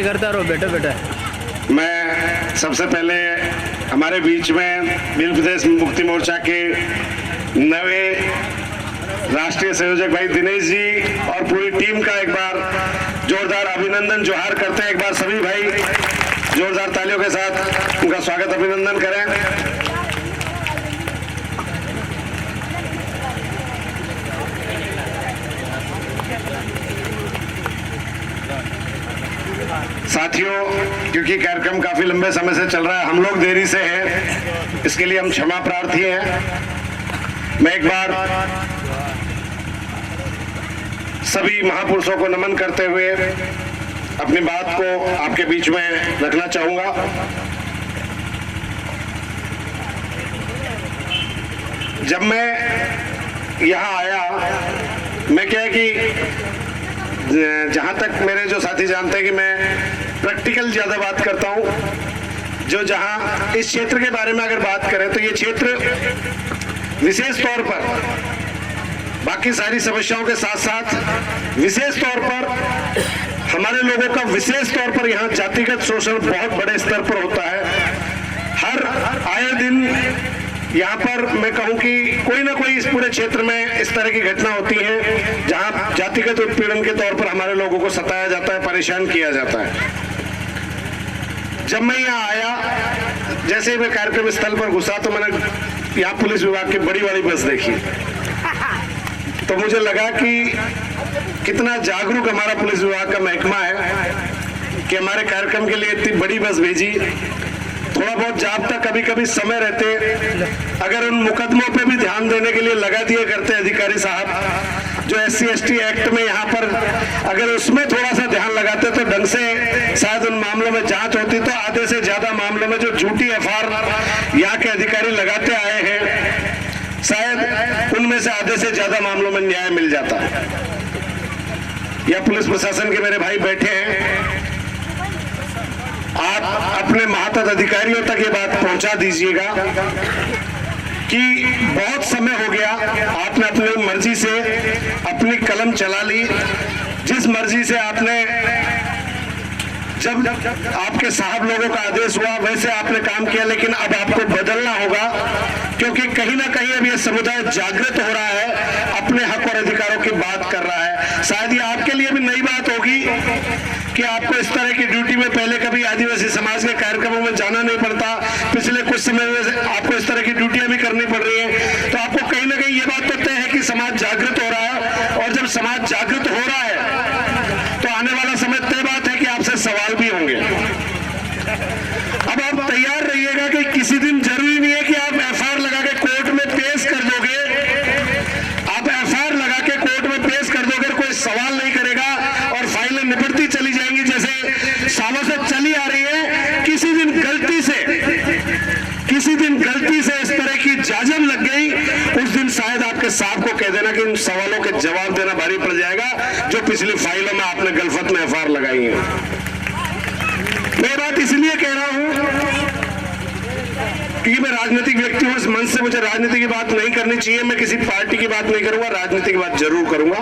करता रहो बेटा बेटा। मैं सबसे पहले हमारे बीच में भील प्रदेश मुक्ति मोर्चा के नए राष्ट्रीय संयोजक भाई दिनेश जी और पूरी टीम का एक बार जोरदार अभिनंदन जोहार करते हैं। एक बार सभी भाई जोरदार तालियों के साथ उनका स्वागत अभिनंदन करें। साथियों, क्योंकि कार्यक्रम काफी लंबे समय से चल रहा है, हम लोग देरी से हैं, इसके लिए हम क्षमा प्रार्थी हैं। मैं एक बार सभी महापुरुषों को नमन करते हुए अपनी बात को आपके बीच में रखना चाहूंगा। जब मैं यहाँ आया, मैं क्या है कि जहां तक मेरे जो साथी जानते हैं कि मैं प्रैक्टिकल ज्यादा बात करता हूं। जो जहां इस क्षेत्र के बारे में अगर बात करें तो ये क्षेत्र विशेष तौर पर बाकी सारी समस्याओं के साथ साथ विशेष तौर पर हमारे लोगों का विशेष तौर पर यहाँ जातिगत शोषण बहुत बड़े स्तर पर होता है। हर आए दिन यहाँ पर मैं कहूँ कि कोई ना कोई इस पूरे क्षेत्र में इस तरह की घटना होती है जहाँ जातिगत उत्पीड़न के तौर पर हमारे लोगों को सताया जाता है, परेशान किया जाता है। जब मैं यहाँ आया, जैसे ही मैं कार्यक्रम स्थल पर घुसा तो मैंने यहाँ पुलिस विभाग की बड़ी वाली बस देखी, तो मुझे लगा कि कितना जागरूक हमारा पुलिस विभाग का महकमा है कि हमारे कार्यक्रम के लिए इतनी बड़ी बस भेजी। थोड़ा बहुत जाब्ता कभी कभी समय रहते अगर उन मुकदमों पे भी ध्यान देने के लिए लगा दिए करते अधिकारी साहब, जो SC/ST एक्ट में यहाँ पर अगर उसमें थोड़ा सा ध्यान लगाते तो ढंग से शायद उन मामलों में जांच होती। तो आधे से ज्यादा मामलों में जो झूठी FR यहाँ के अधिकारी लगाते आए हैं, शायद उनमें से आधे से ज्यादा मामलों में न्याय मिल जाता। या पुलिस प्रशासन के मेरे भाई बैठे हैं, आप अपने महातत अधिकारियों तक ये बात पहुंचा दीजिएगा कि बहुत समय हो गया, आपने अपनी मर्जी से अपनी कलम चला ली। जिस मर्जी से आपने, जब आपके साहब लोगों का आदेश हुआ वैसे आपने काम किया, लेकिन अब आपको बदलना होगा, क्योंकि कहीं ना कहीं अब यह समुदाय जागृत हो रहा है, अपने हक और अधिकारों की बात कर रहा है। शायद ये आपके लिए भी नई बात होगी कि आपको इस तरह की ड्यूटी में पहले कभी आदिवासी समाज के कार्यक्रमों में जाना नहीं पड़ता, पिछले कुछ समय में आपको इस तरह की ड्यूटियां भी करनी पड़ रही है। तो आपको कहीं ना कहीं ये बात तो तय है कि समाज जागृत हो रहा है, और जब समाज जागृत हो रहा है तो आने वाला समय तय बात है कि आपसे सवाल भी होंगे। अब आप तैयार रहिएगा कि किसी दिन जरूरी नहीं है कि आप FR लगा के कोर्ट में पेश कर दोगे, आप FR लगा के कोर्ट में पेश कर दोगे, कोई सवाल नहीं करेगा और फाइलें निपटती चली जाएंगी जैसे सालों से चली आ रही है। किसी दिन गलती से इस तरह की जाजम लग गई, उस दिन शायद आपके साहब को कह देना कि इन सवालों के जवाब देना भारी पड़ जाएगा जो पिछली फाइलों में आपने गलफत में FR लगाई है। मैं बात इसलिए कह रहा हूं क्योंकि मैं राजनीतिक व्यक्ति हूं, इस मंच से मुझे राजनीति की बात नहीं करनी चाहिए। मैं किसी पार्टी की बात नहीं करूंगा, राजनीति की बात जरूर करूंगा,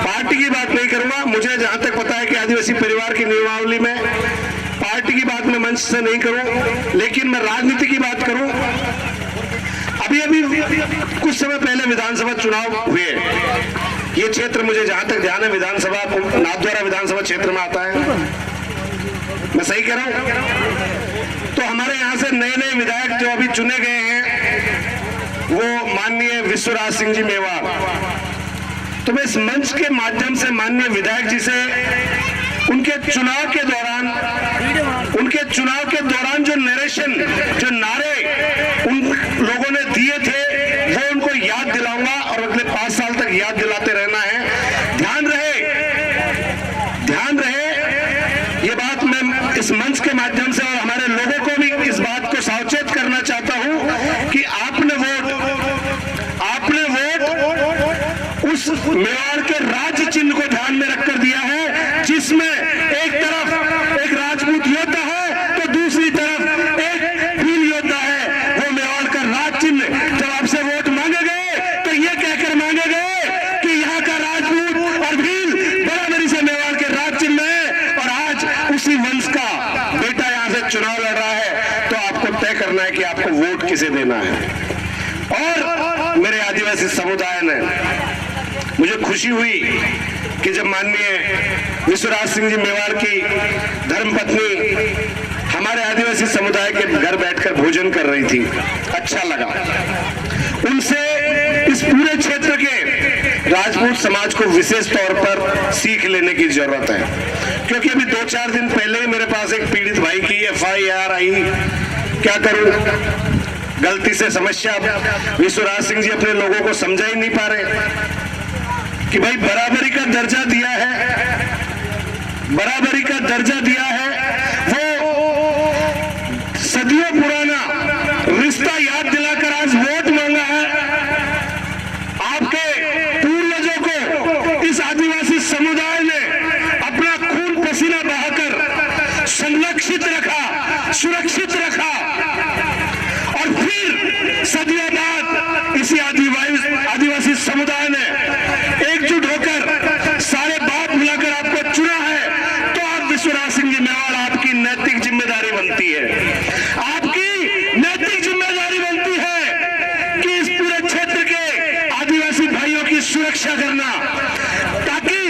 पार्टी की बात नहीं करूंगा। मुझे जहां तक पता है कि आदिवासी परिवार की नियमावली में पार्टी की बात मैं मंच से नहीं करूं, लेकिन मैं राजनीति की बात करूं। अभी कुछ समय पहले विधानसभा चुनाव हुए, ये क्षेत्र मुझे जहां तक ध्यान है विधानसभा नाथद्वारा विधानसभा क्षेत्र में आता है, मैं सही कह रहा हूं? तो हमारे यहाँ से नए नए विधायक जो अभी चुने गए हैं वो माननीय विश्वराज सिंह जी मेवाड़। तो मैं इस मंच के माध्यम से माननीय विधायक जी से उनके चुनाव के दौरान जो नरेशन, जो नारे उन लोगों ने दिए थे वो उनको याद दिलाऊंगा और अगले 5 साल तक याद दिलाते रहना है। ध्यान रहे ये बात मैं इस मंच के माध्यम से और हमारे लोगों को भी इस बात को सावचेत करना चाहता हूं कि आपने वोट उस मेवाड़ के राज्य चिन्ह को ध्यान में रखकर दिया है, जिसमें एक तरफ एक राजपूत योद्धा है तो दूसरी तरफ एक भील योद्धा है। वो मेवाड़ का राज चिन्ह जब आपसे वोट मांगे गए तो ये कहकर मांगे गए कि यहाँ का राजपूत और भील बराबरी से मेवाड़ के राज चिन्ह है, और उसी वंश का बेटा यहां से चुनाव लड़ रहा है, तो आपको तय करना है कि आपको वोट किसे देना है। और मेरे आदिवासी समुदाय ने, मुझे खुशी हुई कि जब माननीय विश्वराज सिंह जी मेवाड़ की धर्मपत्नी हमारे आदिवासी समुदाय के घर बैठकर भोजन कर रही थी, अच्छा लगा। उनसे इस पूरे क्षेत्र के राजपूत समाज को विशेष तौर पर सीख लेने की जरूरत है, क्योंकि अभी 2-4 दिन पहले ही मेरे पास एक पीड़ित भाई की FIR आई। क्या करूं, गलती से समस्या विश्वराज सिंह जी अपने लोगों को समझा ही नहीं पा रहे कि भाई बराबरी का दर्जा दिया है, बराबरी का दर्जा दिया है, वो सदियों पुराना रिश्ता याद दिलाकर आज वोट मांगा है। आपके पूर्वजों को इस आदिवासी समुदाय ने अपना खून पसीना बहाकर संरक्षित रखा, सुरक्षित रखा, और फिर सदियों बाद इसी आदिवासी समुदाय ने एकजुट होकर सारे बात मिलाकर आपको चुना है। तो आप विश्वराज सिंह जी मेवाड़, आपकी नैतिक जिम्मेदारी बनती है, आपकी नैतिक जिम्मेदारी बनती है कि इस पूरे क्षेत्र के आदिवासी भाइयों की सुरक्षा करना, ताकि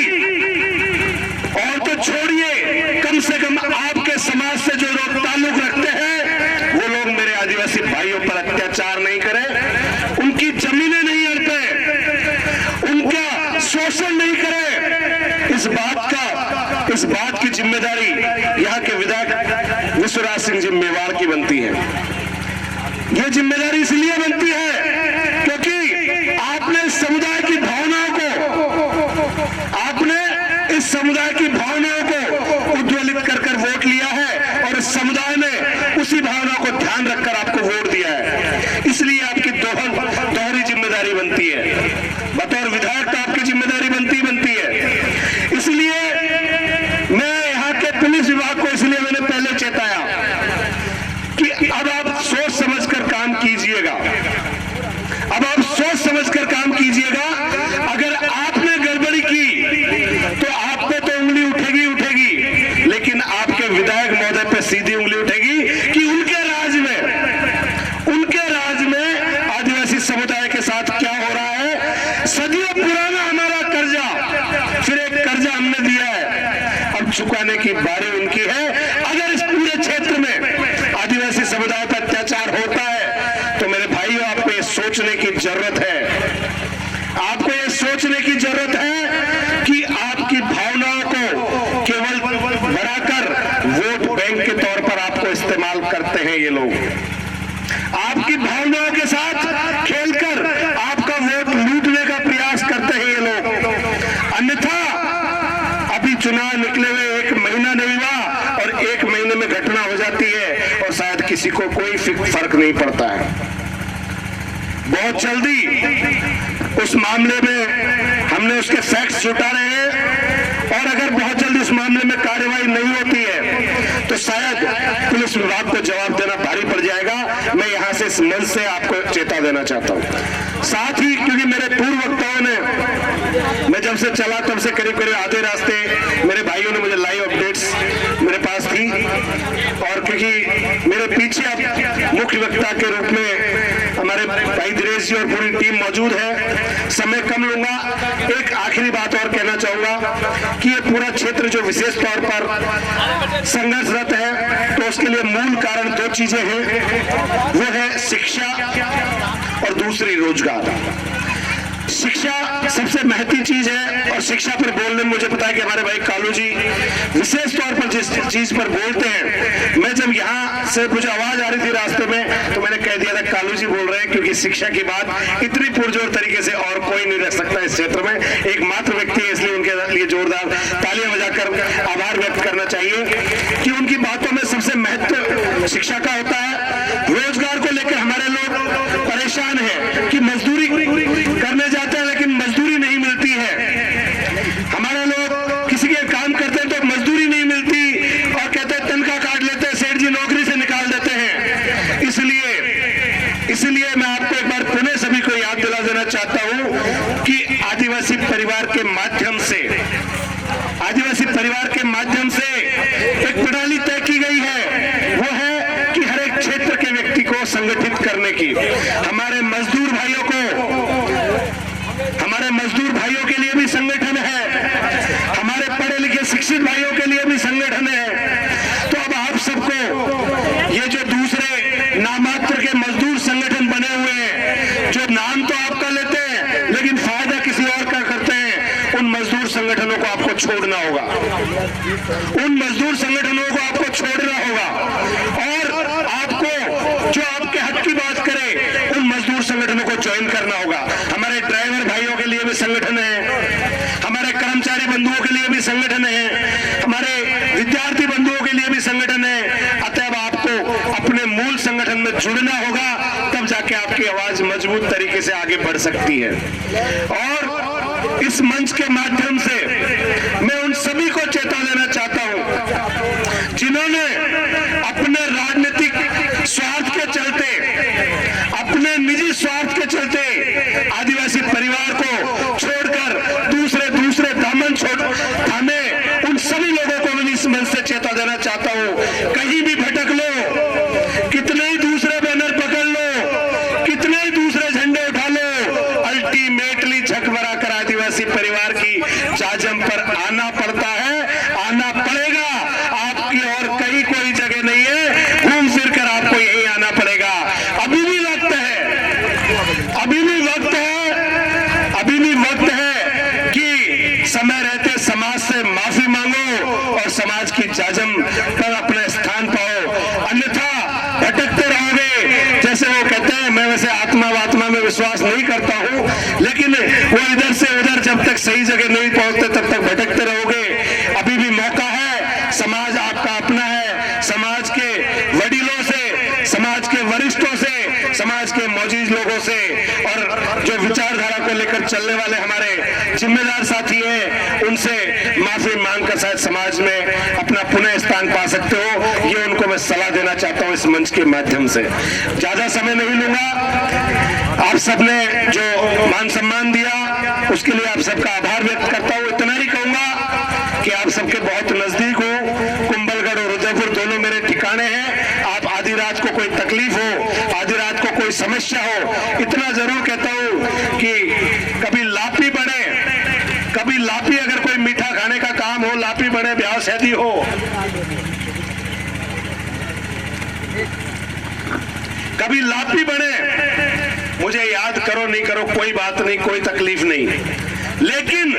और तो छोड़िए, कम से कम आपके समाज से जो लोग ताल्लुक रखते हैं वो लोग मेरे आदिवासी भाइयों पर अत्याचार नहीं करें, उनकी जमीनें नहीं हड़पें, उनका शोषण नहीं करें। इस बात की जिम्मेदारी यहाँ के विधायक विश्वराज सिंह जी मेवाड़ की बनती है। यह जिम्मेदारी इसलिए बनती है क्योंकि आपने इस समुदाय की भावनाओं को उज्ज्वलित कर वोट लिया है, और इस समुदाय ने उसी भावना को ध्यान रखकर आपको वोट दिया है। इसलिए आपकी दोहरी जिम्मेदारी बनती है, बतौर विधायक तो आपकी जिम्मेदारी बनती है। इसलिए मैं यहाँ के पुलिस विभाग को इसलिए मैंने पहले चेताया कि अब आप सोच समझकर काम कीजिएगा, अब आप सोच समझकर काम कीजिएगा। अगर आपने गड़बड़ी की तो आप पे तो उंगली उठेगी, लेकिन आपके विधायक महोदय पे सीधी उंगली उठेगी कि उनके राज में आदिवासी समुदाय के साथ क्या हो रहा है। सदियों पुराना हमारा कर्जा, फिर एक कर्जा हमने दिया है, अब चुकाने की बारी उनकी है। अगर इस पूरे क्षेत्र में आदिवासी समुदाय पर अत्याचार होता है तो मेरे भाइयों, आपको ये सोचने की जरूरत है, आपको ये सोचने की जरूरत है कि आपकी भावनाओं को केवल बढ़ाकर वोट बैंक के तौर पर आपको इस्तेमाल करते हैं ये लोग। आपकी भावनाओं के साथ खेलकर आपका वोट लूटने का प्रयास करते हैं ये लोग। अन्यथा अभी चुनाव निकले हुए 1 महीना नहीं हुआ और 1 महीने में घटना हो जाती है और शायद किसी को कोई फर्क नहीं पड़ता है। बहुत जल्दी उस मामले में हमने उसके फैक्ट्स जुटा रहे हैं, और अगर बहुत जल्दी उस मामले में कार्रवाई नहीं होती है तो शायद पुलिस विभाग को जवाब देना भारी पड़ जाएगा। मैं यहां से इस मंच से आपको चेता देना चाहता हूं। साथ ही क्योंकि मेरे पूर्व वक्ताओं ने, मैं जब से चला तब से करीब आधे रास्ते मेरे भाइयों ने मुझे लाइव अपडेट्स मेरे पास थी, और क्योंकि मेरे पीछे अब मुख्य वक्ता के रूप में हमारे भाई दिनेश जी और पूरी टीम मौजूद है, समय कम लूंगा। एक आखिरी बात और कहना चाहूंगा कि ये पूरा क्षेत्र जो विशेष तौर पर संघर्षरत है, तो उसके लिए मूल कारण 2 चीजें हैं, वो है शिक्षा और दूसरी रोजगार। शिक्षा सबसे महत्वपूर्ण चीज है, और शिक्षा पर बोलने में मुझे पता है कि हमारे भाई कालू जी विशेष तौर पर जिस चीज पर बोलते हैं, मैं जब यहाँ से मुझे आवाज आ रही थी रास्ते में तो मैंने कह दिया था कालू जी बोल रहे हैं, क्योंकि शिक्षा की बात इतनी पुरजोर तरीके से और कोई नहीं रख सकता इस क्षेत्र में, एकमात्र व्यक्ति है, इसलिए उनके लिए जोरदार तालियां बजाकर आभार व्यक्त करना चाहिए कि उनकी बातों में सबसे महत्व शिक्षा का होता है। रोजगार को लेकर हमारे लोग परेशान है कि मजदूरी करने जाते हैं लेकिन मजदूरी नहीं मिलती है। हमारे लोग किसी के काम करते हैं तो मजदूरी नहीं मिलती और कहते हैं तनख्वाह काट लेते हैं, सेठ जी नौकरी से निकाल देते हैं। इसलिए मैं आपको एक बार पुनः सभी को याद दिला देना चाहता हूं कि आदिवासी परिवार के माध्यम से एक हमारे मजदूर भाइयों के लिए भी संगठन है, हमारे पढ़े लिखे शिक्षित भाइयों के लिए भी संगठन है। तो अब आप सबको ये जो दूसरे नामात्र के मजदूर संगठन बने हुए हैं, जो नाम तो आपका लेते हैं लेकिन फायदा किसी और का करते हैं, उन मजदूर संगठनों को आपको छोड़ना होगा, उन मजदूर संगठनों को आपको छोड़ना होगा और आपको जो आपके हक की बात करे उन मजदूर संगठनों को ज्वाइन करना होगा। हमारे ड्राइवर भाइयों के लिए भी संगठन है, हमारे कर्मचारी बंधुओं के लिए भी संगठन है, हमारे विद्यार्थी बंधुओं के लिए भी संगठन है। अतएव आपको अपने मूल संगठन में जुड़ना होगा, तब जाके आपकी आवाज मजबूत तरीके से आगे बढ़ सकती है। और इस मंच के माध्यम से मैं उन सभी को चेता देना चाहता हूं जिन्होंने अपने राजनीतिक स्वार्थ के चलते, अपने निजी स्वार्थ के चलते आदिवासी परिवार को छोड़कर दूसरे दामन थामे, उन सभी लोगों को मैं इस मंच से चेता देना चाहता हूं, कहीं भी भटक लो, कितने ही दूसरे बैनर पकड़ लो, कितने ही दूसरे झंडे उठा लो, अल्टीमेटली झक भरा कर आदिवासी परिवार की जाजम पर आना पड़ता है, आना पड़ेगा। आपकी और कहीं कोई जगह नहीं है, घूम फिर कर आपको यही आना पड़ेगा। अभी भी वक्त है, अभी भी वक्त है, अभी भी वक्त है कि समय रहते समाज से माफी मांगो और समाज की जाजम पर अपने स्थान पाओ, अन्यथा भटकते रहोगे। जैसे वो कहते हैं, मैं वैसे आत्मा में विश्वास नहीं करता हूं, लेकिन वो इधर से उधर जब तक सही जगह नहीं पहुंचते तब तक भटकते रहोगे। अभी भी मौका है, समाज आपका अपना है, समाज के वडीलों से, समाज के वरिष्ठों से, समाज के मौजूद लोगों से और जो विचारधारा को लेकर चलने वाले हमारे जिम्मेदार साथी हैं, उनसे माफी मांगकर शायद समाज में अपना पुनः स्थान पा सकते हो। ये उनको मैं सलाह देना चाहता हूं इस मंच के माध्यम से। ज्यादा समय नहीं लूंगा, आप सबने जो मान सम्मान दिया उसके लिए आप सबका आभार व्यक्त करता हूं। इतना ही कहूंगा कि आप सबके बहुत नजदीक हो, कुंभलगढ़ और उदयपुर दोनों मेरे ठिकाने हैं। आप आधी रात को कोई तकलीफ हो, आधी रात को कोई समस्या हो, इतना जरूर कहता हूं कि कभी लापी बने, कभी लापी अगर कोई मीठा खाने का काम हो, लापी बने, ब्याह शादी हो, कभी लापी बने, मुझे याद करो नहीं करो कोई बात नहीं, कोई तकलीफ नहीं, लेकिन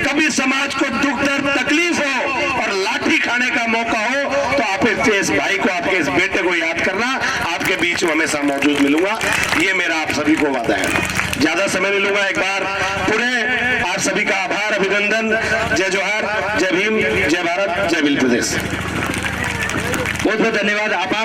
कभी समाज को दुख दर्द तकलीफ हो और लाठी खाने का मौका हो तो आपके इस भाई को, आपके इस बेटे को याद करना, आपके बीच में हमेशा मौजूद मिलूंगा। ये मेरा आप सभी को वादा है। ज्यादा समय नहीं लूंगा, एक बार पुनः आप सभी का आभार, अभिनंदन। जय जोहार, जय भीम, जय भारत, जय बिल प्रदेश। बहुत बहुत धन्यवाद। आभार।